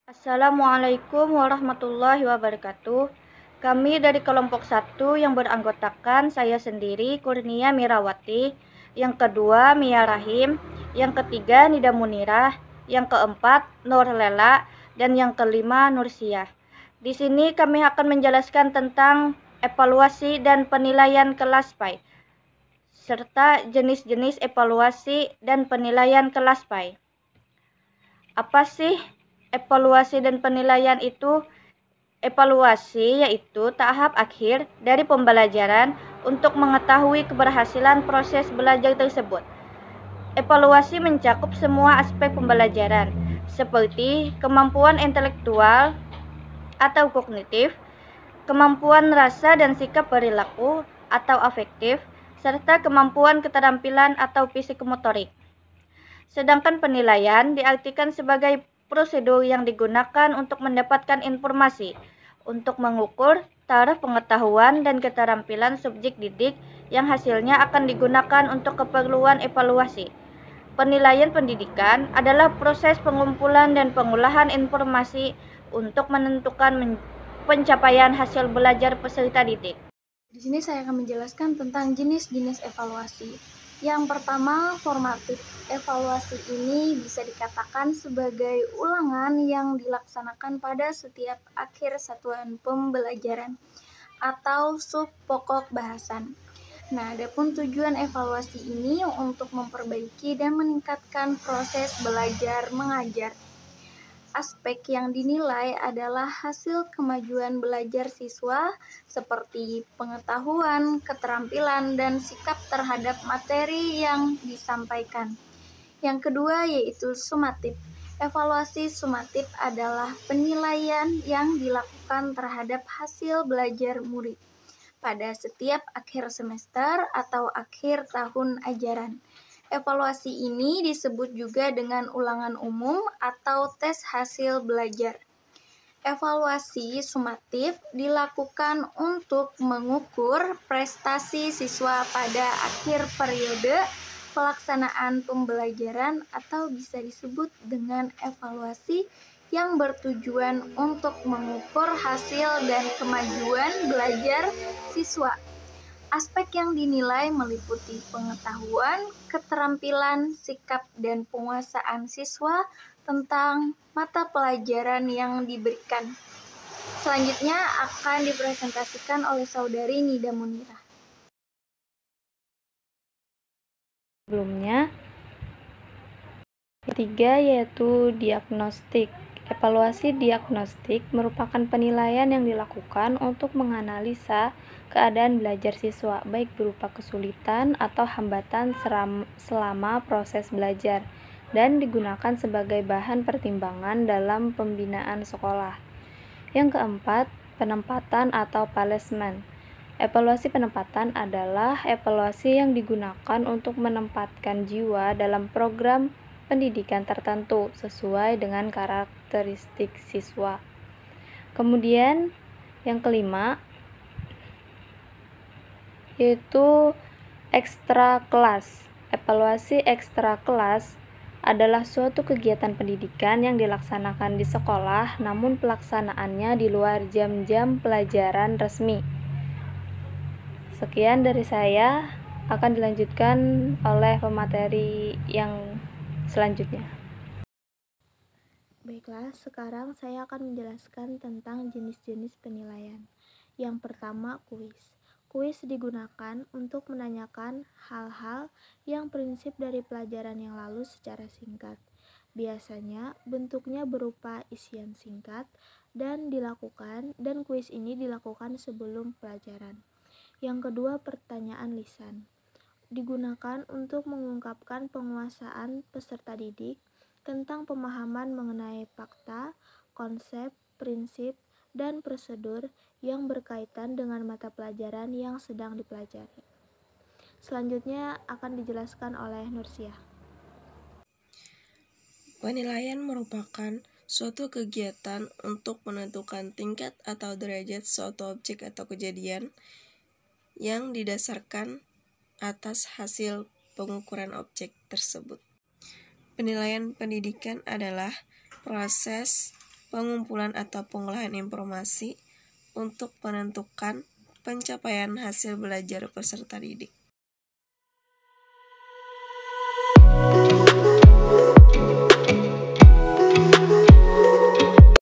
Assalamualaikum warahmatullahi wabarakatuh. Kami dari kelompok 1 yang beranggotakan saya sendiri, Kurnia Mirawati, yang kedua Mia Rahim, yang ketiga Nida Munirah, yang keempat Nur Lela, dan yang kelima Nursiah. Di sini kami akan menjelaskan tentang evaluasi dan penilaian kelas PAI, serta jenis-jenis evaluasi dan penilaian kelas PAI. Apa sih evaluasi dan penilaian itu? Evaluasi yaitu tahap akhir dari pembelajaran untuk mengetahui keberhasilan proses belajar tersebut. Evaluasi mencakup semua aspek pembelajaran, seperti kemampuan intelektual atau kognitif, kemampuan rasa dan sikap perilaku atau afektif, serta kemampuan keterampilan atau psikomotorik. Sedangkan penilaian diartikan sebagai prosedur yang digunakan untuk mendapatkan informasi, untuk mengukur taraf pengetahuan dan keterampilan subjek didik yang hasilnya akan digunakan untuk keperluan evaluasi. Penilaian pendidikan adalah proses pengumpulan dan pengolahan informasi untuk menentukan pencapaian hasil belajar peserta didik. Di sini saya akan menjelaskan tentang jenis-jenis evaluasi. Yang pertama, formatif. Evaluasi ini bisa dikatakan sebagai ulangan yang dilaksanakan pada setiap akhir satuan pembelajaran atau sub pokok bahasan. Nah, adapun tujuan evaluasi ini untuk memperbaiki dan meningkatkan proses belajar mengajar. Aspek yang dinilai adalah hasil kemajuan belajar siswa seperti pengetahuan, keterampilan, dan sikap terhadap materi yang disampaikan. Yang kedua yaitu sumatif. Evaluasi sumatif adalah penilaian yang dilakukan terhadap hasil belajar murid pada setiap akhir semester atau akhir tahun ajaran. Evaluasi ini disebut juga dengan ulangan umum atau tes hasil belajar. Evaluasi sumatif dilakukan untuk mengukur prestasi siswa pada akhir periode pelaksanaan pembelajaran atau bisa disebut dengan evaluasi yang bertujuan untuk mengukur hasil dan kemajuan belajar siswa. Aspek yang dinilai meliputi pengetahuan, keterampilan, sikap, dan penguasaan siswa tentang mata pelajaran yang diberikan. Selanjutnya akan dipresentasikan oleh saudari Nida Munirah. Sebelumnya, ketiga yaitu diagnostik. Evaluasi diagnostik merupakan penilaian yang dilakukan untuk menganalisa keadaan belajar siswa, baik berupa kesulitan atau hambatan selama proses belajar, dan digunakan sebagai bahan pertimbangan dalam pembinaan sekolah. Yang keempat, penempatan atau placement. Evaluasi penempatan adalah evaluasi yang digunakan untuk menempatkan jiwa dalam program pendidikan tertentu sesuai dengan karakteristik siswa. Kemudian yang kelima yaitu ekstra kelas. Evaluasi ekstra kelas adalah suatu kegiatan pendidikan yang dilaksanakan di sekolah namun pelaksanaannya di luar jam-jam pelajaran resmi. Sekian dari saya, akan dilanjutkan oleh pemateri yang selanjutnya. Baiklah, sekarang saya akan menjelaskan tentang jenis-jenis penilaian. Yang pertama, kuis. Kuis digunakan untuk menanyakan hal-hal yang prinsip dari pelajaran yang lalu secara singkat. Biasanya bentuknya berupa isian singkat dan kuis ini dilakukan sebelum pelajaran. Yang kedua, pertanyaan lisan. Digunakan untuk mengungkapkan penguasaan peserta didik tentang pemahaman mengenai fakta, konsep, prinsip, dan prosedur yang berkaitan dengan mata pelajaran yang sedang dipelajari. Selanjutnya akan dijelaskan oleh Nursiah. Penilaian merupakan suatu kegiatan untuk menentukan tingkat atau derajat suatu objek atau kejadian yang didasarkan atas hasil pengukuran objek tersebut. Penilaian pendidikan adalah proses pengumpulan atau pengolahan informasi untuk menentukan pencapaian hasil belajar peserta didik.